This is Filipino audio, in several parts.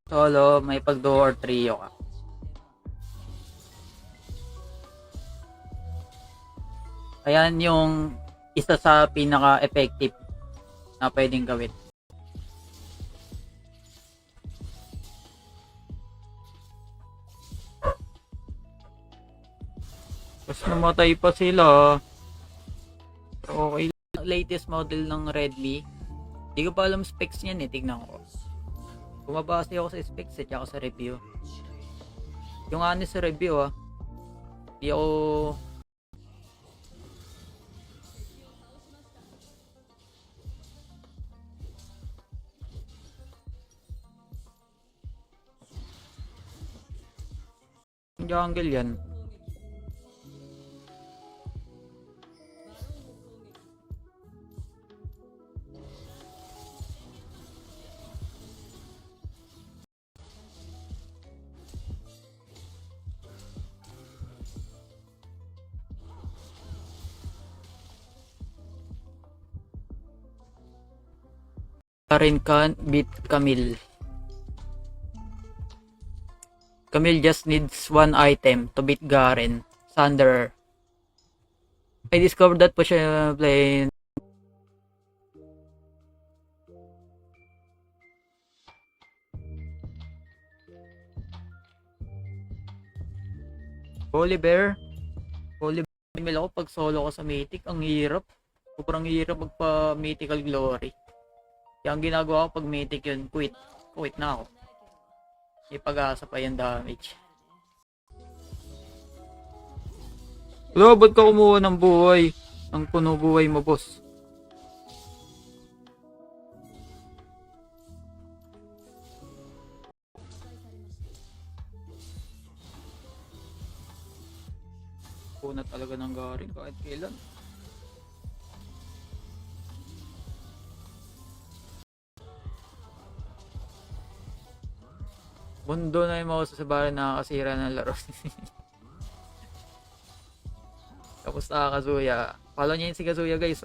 Solo, may pag-duo or trio ka. Ayan yung isa sa pinaka-effective na pwedeng gawin. Tapos namatay pa sila. Okay. Latest model ng Redmi. Hindi ko pa alam specs niyan eh. Tignan ko. Bumabase ako sa specs at saka sa review. Yung honest sa review Hindi ako jungle yan. Karin Khan beat Camille. Camille just needs one item to beat Garen. Thunder. I discovered that po siya playing. Oliver. Email ako pag solo ko sa Mythic. Ang hirap. Sobrang hirap magpa Mythical Glory. Kaya ang ginagawa ko pag Mythic yun, quit na ako. May pag-asa pa yung damage. Hello, ba't ka kumuha ng buhay? Ang puno buhay mo, boss. Puna talaga ng Garen kahit kailan. Mundo na yung mga sasabaran na nakakasira ng laro. Tapos Kazuya. Follow niya yun si Kazuya, guys,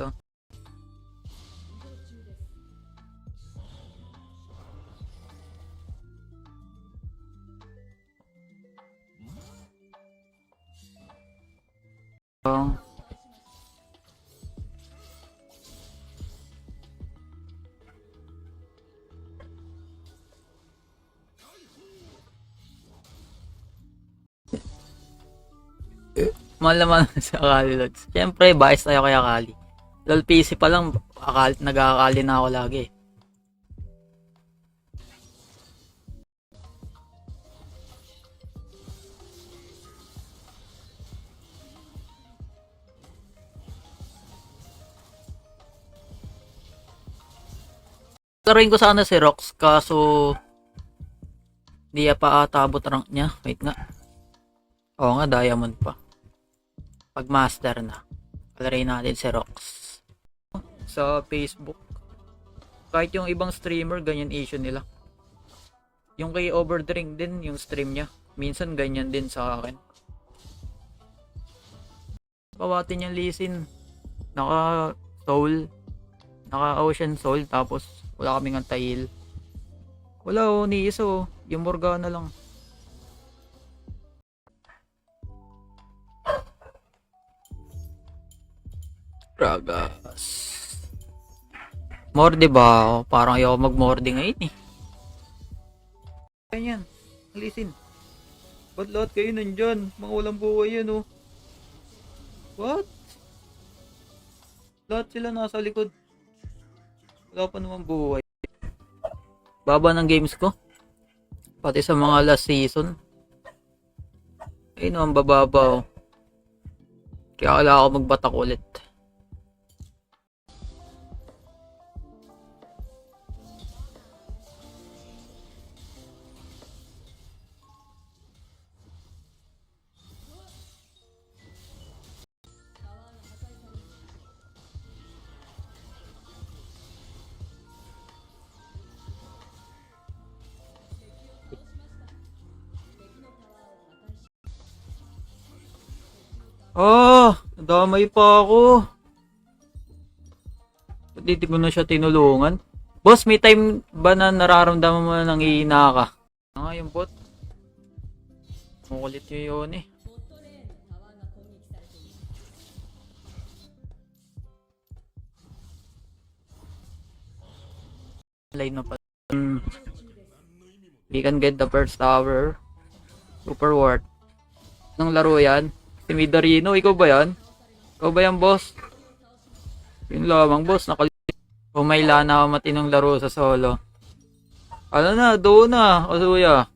Malaman sa Akali Lods. Siyempre, bias tayo kay Akali. LOL PC pa lang, nag-aakali na ako lagi. Laruin ko sana si Rox, kaso di pa atabot rank niya. Wait nga. Oo nga, diamond pa. Pag master na, palarin natin si Rox sa Facebook. Kahit yung ibang streamer, ganyan issue nila. Yung kay Overdrink din, yung stream niya, minsan ganyan din sa akin. Pawatin yung Lee Sin, naka soul, naka ocean soul, tapos wala kaming anti-heal. Wala ni iso, yung Morgana lang. Ragas. Morde ba? Parang ayaw mag-morde ngayon eh. Ganyan. Alisin. Ba't lahat kayo nandyan? Mga walang buhay yan What? Lahat sila nasa likod. Wala pa naman buhay. Baba ng games ko. Pati sa mga last season. Ayun ang bababa Kaya kailangan ako magbatak ulit. Nadamay pa ako. Hindi ko na siya tinulungan. Boss, may time ba na nararamdaman mo nang ihina ka? Nga yung bot. Mukulit yung yun eh. Line na pa. We can get the first tower. Super worth. Anong laro yan? Si Midorino, ikaw ba yan? Ikaw ba yan, boss? Yun lamang, boss. Pumayla na ako matinong laro sa solo. Ano na, doon na, Kazuya.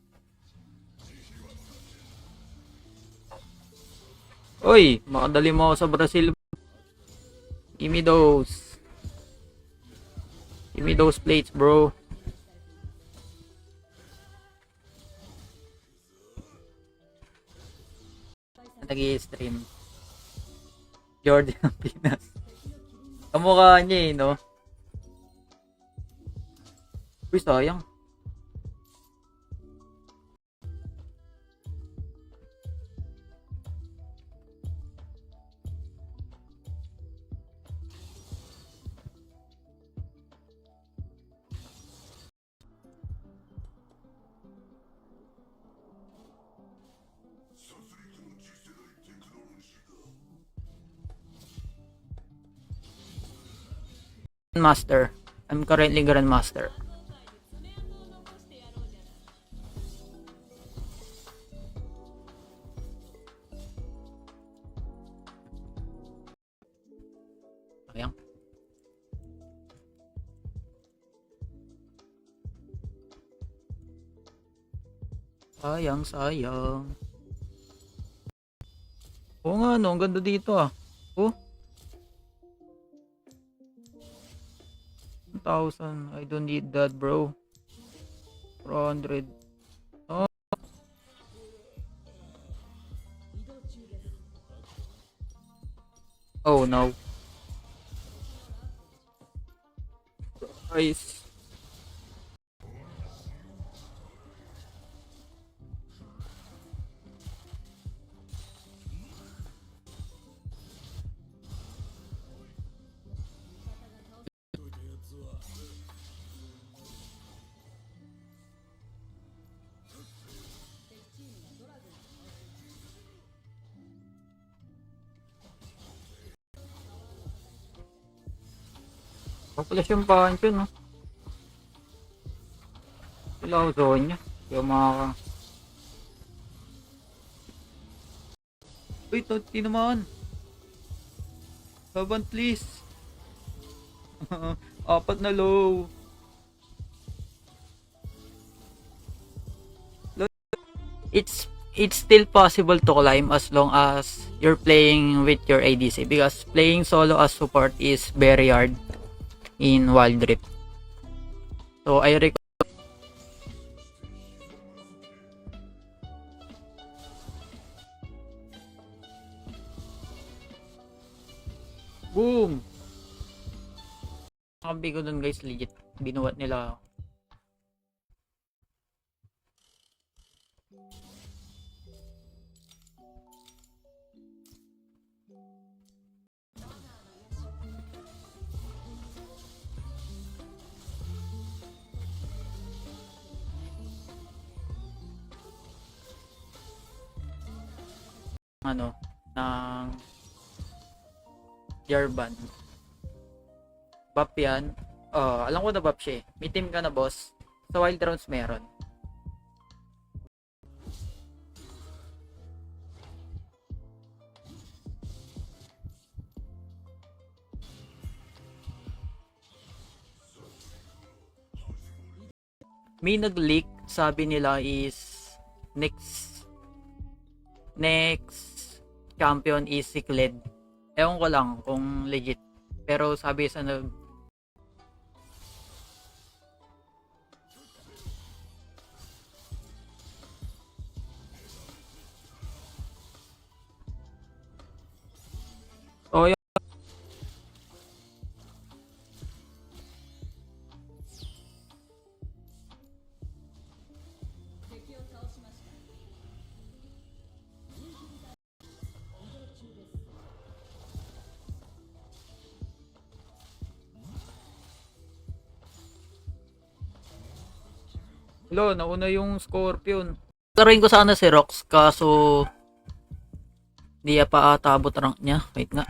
Oy, makadali mo ako sa Brazil. Give me those. Give me those plates, bro. Nag-i-stream. Jordan ng Pinas. Kamukha niya eh, no? Uy, sayang. Master. I'm currently Grandmaster. Sayang. Sayang, sayang. Oo nga, no. Ang ganda dito ah. Oh. 1,000. I don't need that, bro. 400. Oh. Oh no. Nice. Populasyon pa yun, no? Wala ako zone niya. Yung mga... Uy, di naman. Laban, please. Apat na low. It's still possible to climb as long as you're playing with your ADC, because playing solo as support is very hard in Wild Rift. So I recommend. Boom! Kambi ko dun guys, legit binuwat nila ako. Ano, ng Jarvan. Buff yan. Alam ko na buff siya eh. May team ka na, boss. Sa Wild Rounds meron. May nag-leak, sabi nila is next champion is Ciclid. Ewan ko lang kung legit. Pero sabi sa nag... Oh, yun. Lo, nauna yung Scorpion. Laruin ko sana si Rox, kaso di pa atabot rank niya. Wait nga.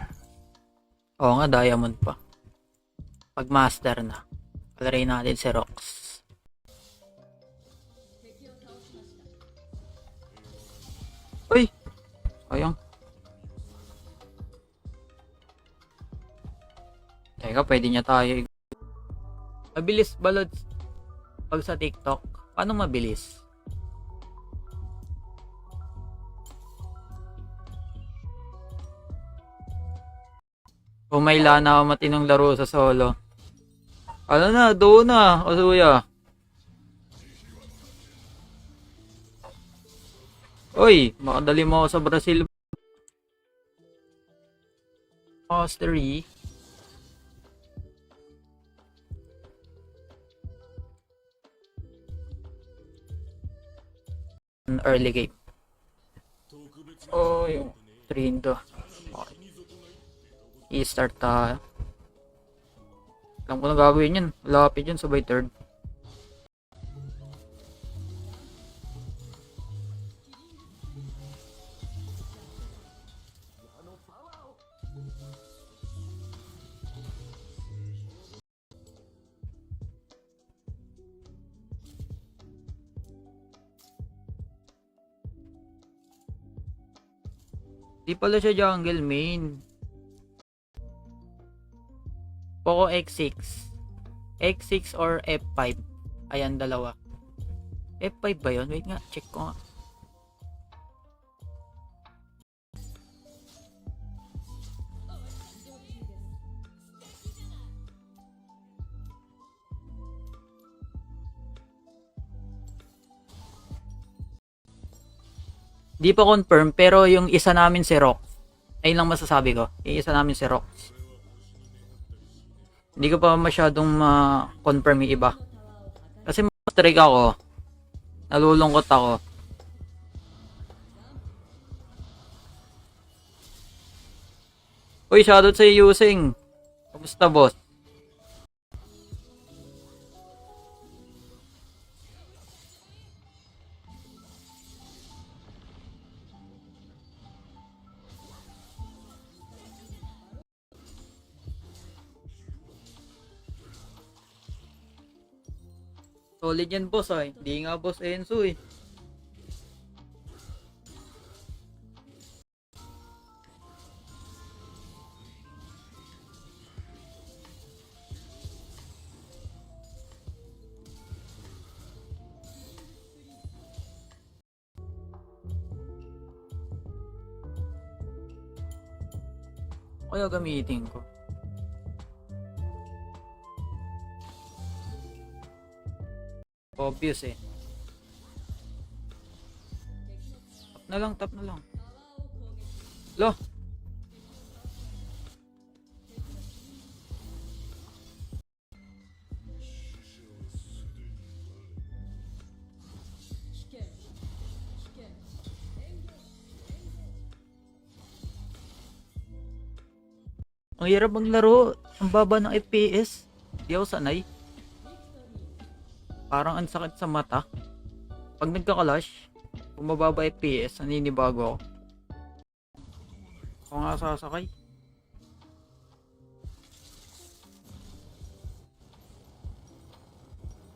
Oo nga, diamond pa. Pag master na, palarin natin si Rox. Uy! Sayang. Teka, pwede niya tayo. Mabilis balod pag sa TikTok. Paano mabilis? Kung may lana matinong laro sa solo. Ano na, doon na, Osuya. Uy, makadali mo ako sa Brazil. Mastery. Early game. Oh, yung 3 to. Okay. I-start tayo. Alam ko na gagawin yan. Lapit yun, sabay third. Di pala siya jungle main. Poco X6. X6 or F5. Ayan, dalawa. F5 ba yun? Wait nga, check ko nga. Di pa confirm, pero yung isa namin si Rox. Ayun lang masasabi ko. Yung isa namin si Rox. Hindi ko pa masyadong ma-confirm yung iba. Kasi ma-trick ako. Nalulungkot ako. Uy, shoutout sa using. Kamusta, boss? Solid yan, boss, ay. Hindi nga, boss Enzo, eh. Kaya gamitin ko. Obvious, eh. Tap na lang. Lo. Ang hirap maglaro. Ang baba ng FPS. Di ako sanay. Parang ang sakit sa mata. Pag nagka-clash, kung mababa FPS, naninibago ako. Ako nga sasakay.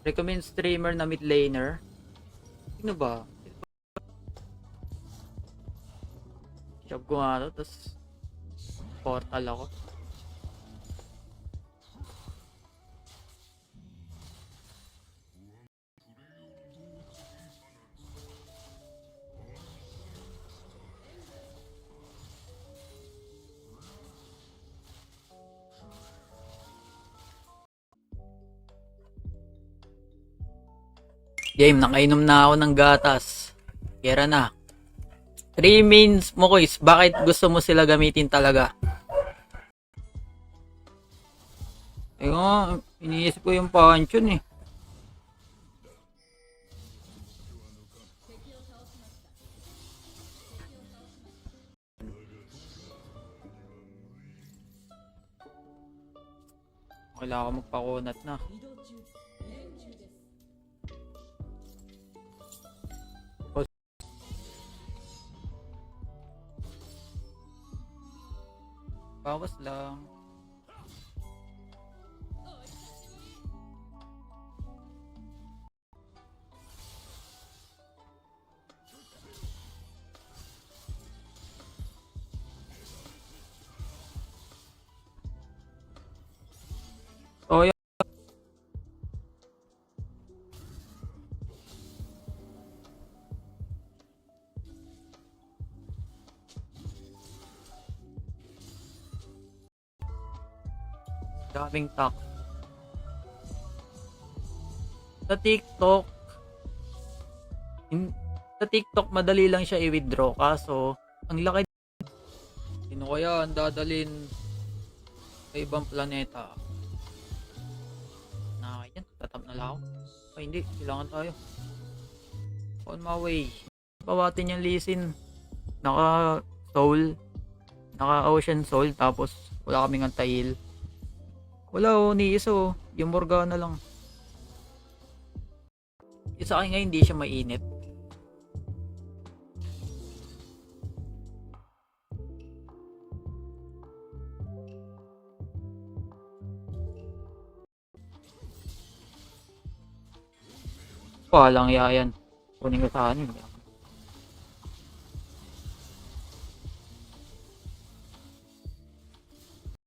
Recommend streamer na mid laner. Sino ba? Job ko nga to, tapos portal ako. Game, nakainom na ako ng gatas. Kera na. 3 mains mo, Kois. Bakit gusto mo sila gamitin talaga? Eh nga, iniisip ko yung panchon, eh. Kailangan ko magpakunat na. Bawas lang. Oh, yun. Daming tak. Sa TikTok, in, sa TikTok madali lang siya i-withdraw kaso ang laki. Sino kaya ang dadalin sa ibang planeta? Na yan, tatap na lang ako. Ay hindi, kailangan tayo. On my way. Bawatin yung lisin. Naka soul. Naka ocean soul. Tapos wala kaming anti-heal. Wala oh, ni iso. Yung Morgana lang. Isa akin nga hindi siya mainit. Walang yan. Kunin ko sa anin.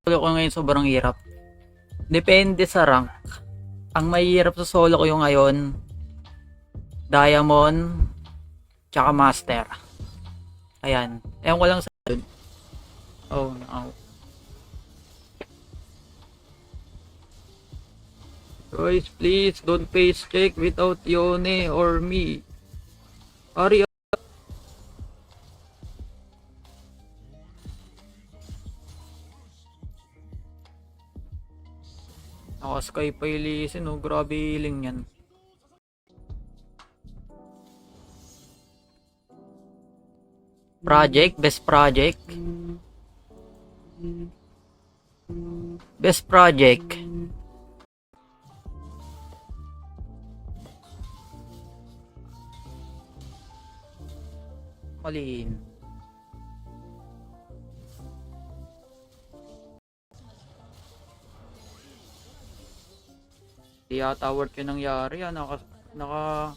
Solo ko ngayon sobrang hirap. Depende sa rank. Ang mahirap sa solo ko yung ngayon, Diamond, tsaka Master. Ayan. Ewan ko lang sa dun. Oh no. Guys, please don't face check without Yone or me. Ari. Naka-sky pa ilisin, oh. Grabe healing yan. Project, best project. Best project. Malin. Di yata worth yung nangyari. Naka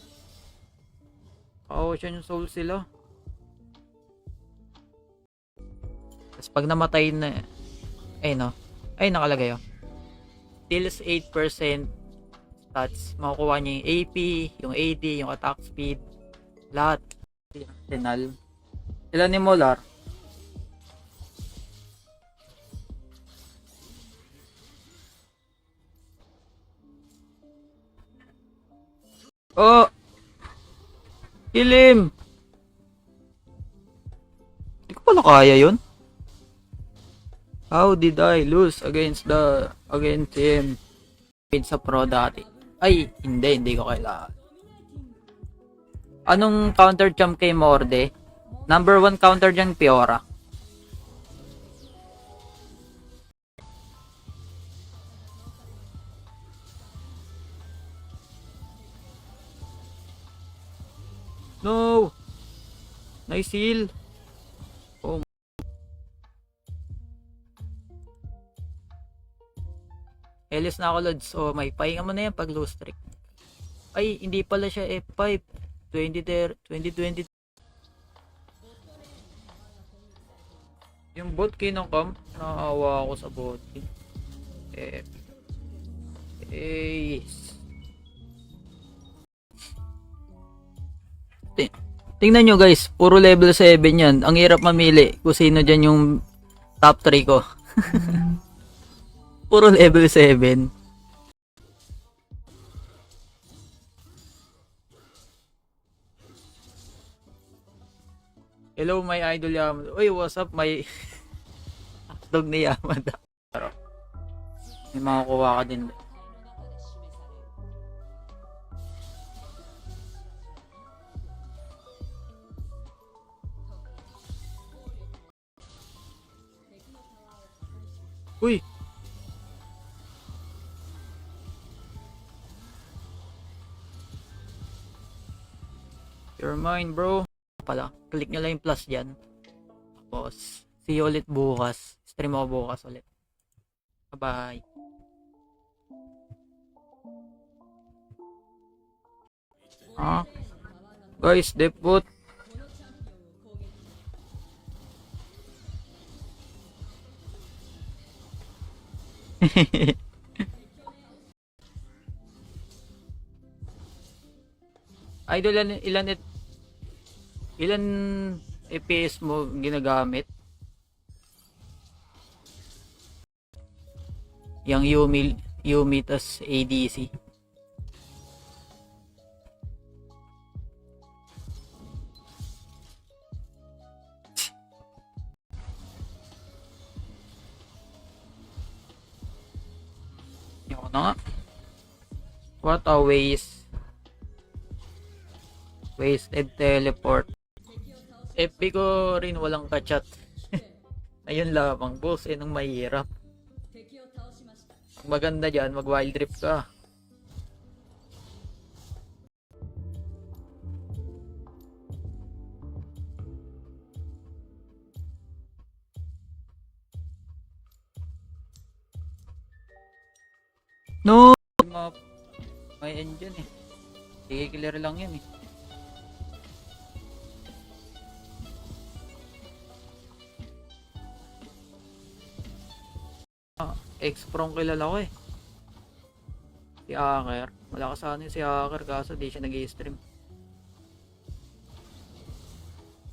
Ocean Soul sila. Tapos pag namatay na, ay no, ay nakalagay oh. Deals 8% stats. Makukuha niya yung AP, yung AD, yung attack speed, lahat. Arsenal. Ilan ni Molar? Oh! Kill him! Hindi ko pala kaya yun. How did I lose against him? Sa pro dati. Ay, hindi ko kailangan. Anong counter champ kay Morde? Number 1 counter dyan, Fiora. No! Nice heal. Oh. Elis na ako, Lods. Oh, may pahinga mo na yan pag low streak. Ay, hindi pala siya F5. 2020. Yung bot kinong naawa ako sa bot. Tingnan nyo guys, puro level 7 yan. Ang hirap mamili kung sino dyan yung top 3 ko. Puro level 7. Hello my idol Yamada. Uy, what's up my dog ni Yamada. May makakuha ka din. Uy! You're mine, bro. Pala, click nyo lang yung plus dyan. Tapos, See you ulit bukas. Stream ako bukas ulit. Bye-bye. Guys, debut. Idol, ilan FPS mo ginagamit? Yang Yumi tas ADC. Yun na nga. What a waste. Wasted teleport. FB ko rin walang kachat. Ayun lamang boss, nung mahirap. Ang maganda dyan, mag wild trip ka. No! May end dyan eh. I-clear lang yan eh. X-Prong kilala ko eh. Si Hacker. Wala ka sana si Hacker kaso di siya nag-i-stream.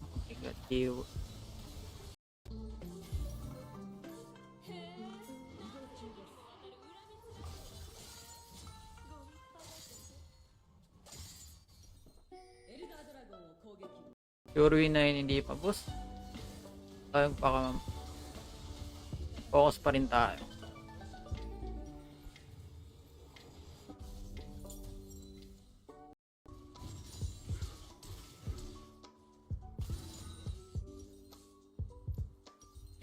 Oh my god, you. Sure win na yun, hindi pa boss. Tayong paka focus pa rin tayo.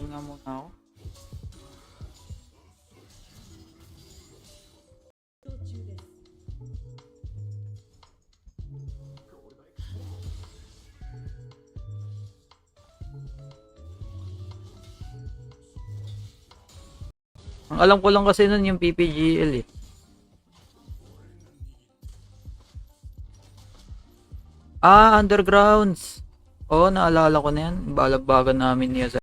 Tingnan nga muna ako. Ang alam ko lang kasi nun yung PPGL eh. Undergrounds. Oo, naalala ko na yan. Balagbagan namin niya sa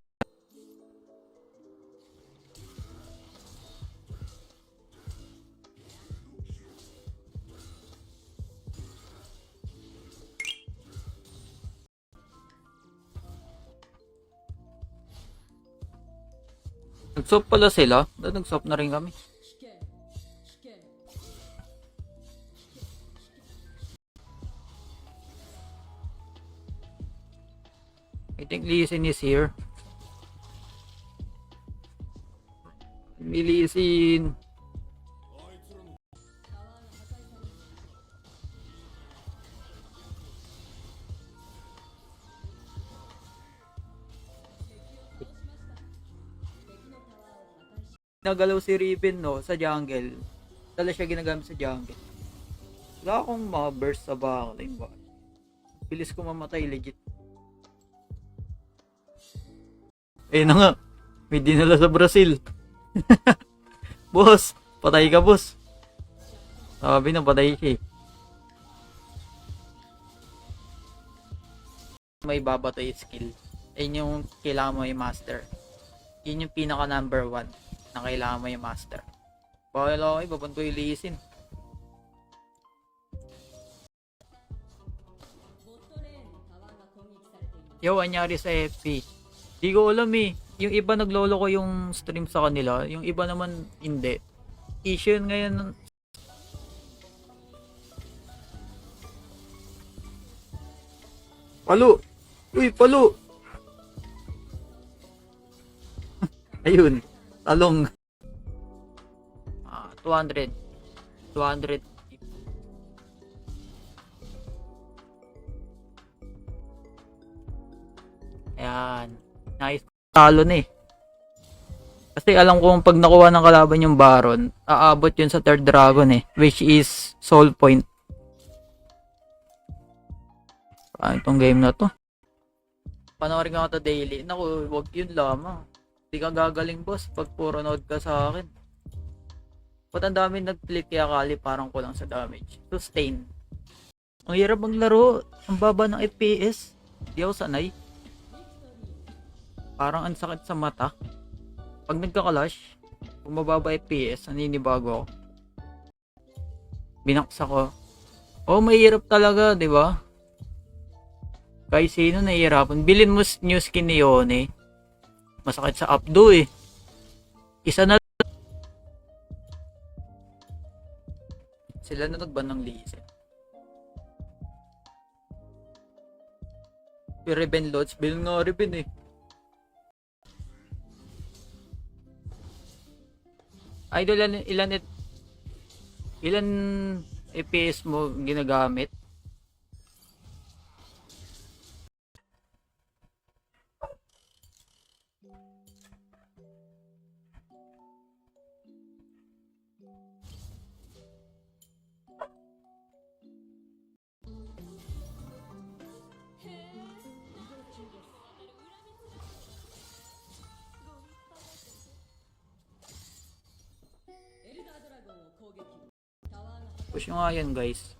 nag-swap pala sila. Nag-swap na rin kami. I think Lee Sin is here. Lee Sin. Nagalaw si Riven no sa jungle. Dala siya ginagamit sa jungle. Wala akong mga burst sa backline ba. Bilis ko mamatay legit. Na nga. May dinala sa Brazil. Boss, patay ka boss. Sabi na patay siya. May babatay skill. Ayun yung kailangan mo i-master. Yun yung pinaka number 1 na kailangan mo i-master. Bakit ako ibaban ko yung Lee Sin. Yo, anyari sa FP. Di ko alam eh. Yung iba naglolo ko yung stream sa kanila. Yung iba naman hindi. Issue yun ngayon. Palo! Uy, palo! Ayun. Talong. 200. 200. Ayan. Nice. Talo na eh. Kasi alam ko pag nakuha ng kalaban yung Baron, aabot yun sa third dragon eh. Which is soul point. Itong game na to. Panoorin ko to daily. Naku, wag yun lamang. Di ka gagaling boss pag puro nood ka sa akin. Ba't ang dami nag-click kaya kali parang kulang sa damage. Sustain. Ang hirap maglaro. Ang baba ng FPS. Di ako sanay. Parang ang sakit sa mata. Pag nagka-clash, kung mababa FPS, naninibago ako. Binaksa ko. Oh, mahirap talaga, di ba? Kahit sino nahihirapan. Bilin mo new skin ni Yone. Masakit sa updo eh. Isa na. Sila na nagban ng Lee Sin. Riven Lodge. Bilin nga Riven eh. Idol, ilan FPS mo ginagamit? Push nyo nga yan guys.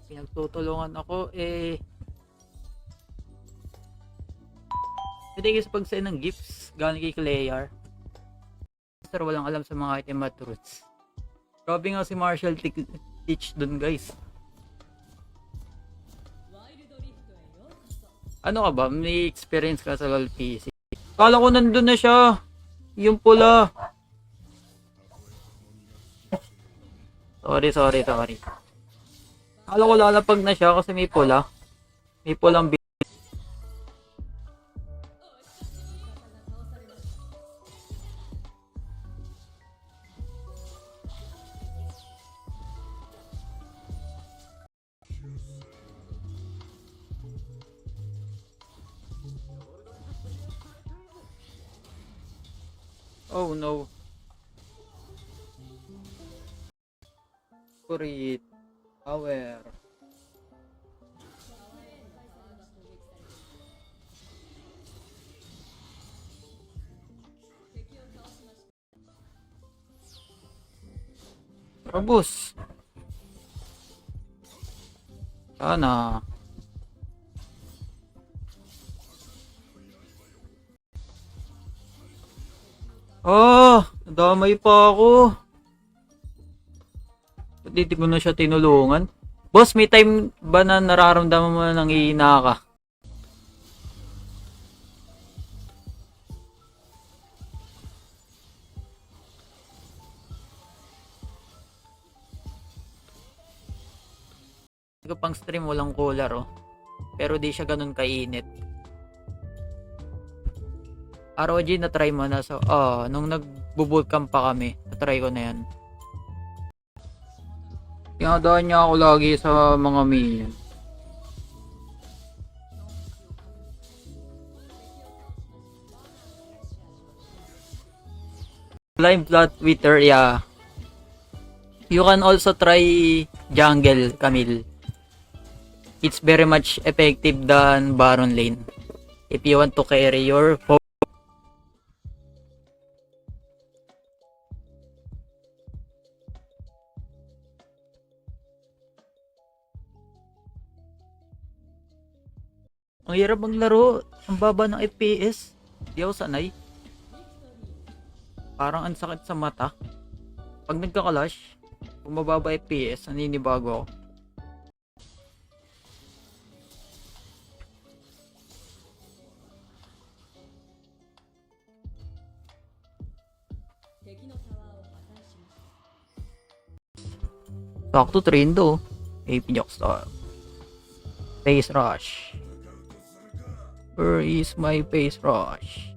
Pinagtutulungan ako eh. Pwede guys pag-send ng gifts galing kay Clayar. Pero walang alam sa mga item at roots. Grabe nga si Marshall teach dun guys. Ano ka ba? May experience ka sa LoL PC? Kala ko nandun na siya. Yung pula. Sorry. Kala ko lalapag na siya kasi may pula. May pulang Oh no. Kurit. Power. Robus. Sana. Nadamay pa ako. Hindi ko na siya tinulungan. Boss, may time ba na nararamdaman mo na nanghihina ka? Hindi ko pang stream walang cooler oh. Pero di siya ganun kainit. ROG na try mo na so nung nagbo-bootcamp pa kami, na-try ko na yan. Tinadaan niya ako lagi sa mga minion. Live plot Twitter, yeah. You can also try jungle, Camille. It's very much effective than Baron lane. If you want to carry your Ang hirap maglaro. Ang baba ng FPS. Di ako sanay. Parang ang sakit sa mata. Pag nagka-clash, kung mababa FPS, naninibago ako. Sakto trendo. AP Jockstar. Face rush. Where is my face rush?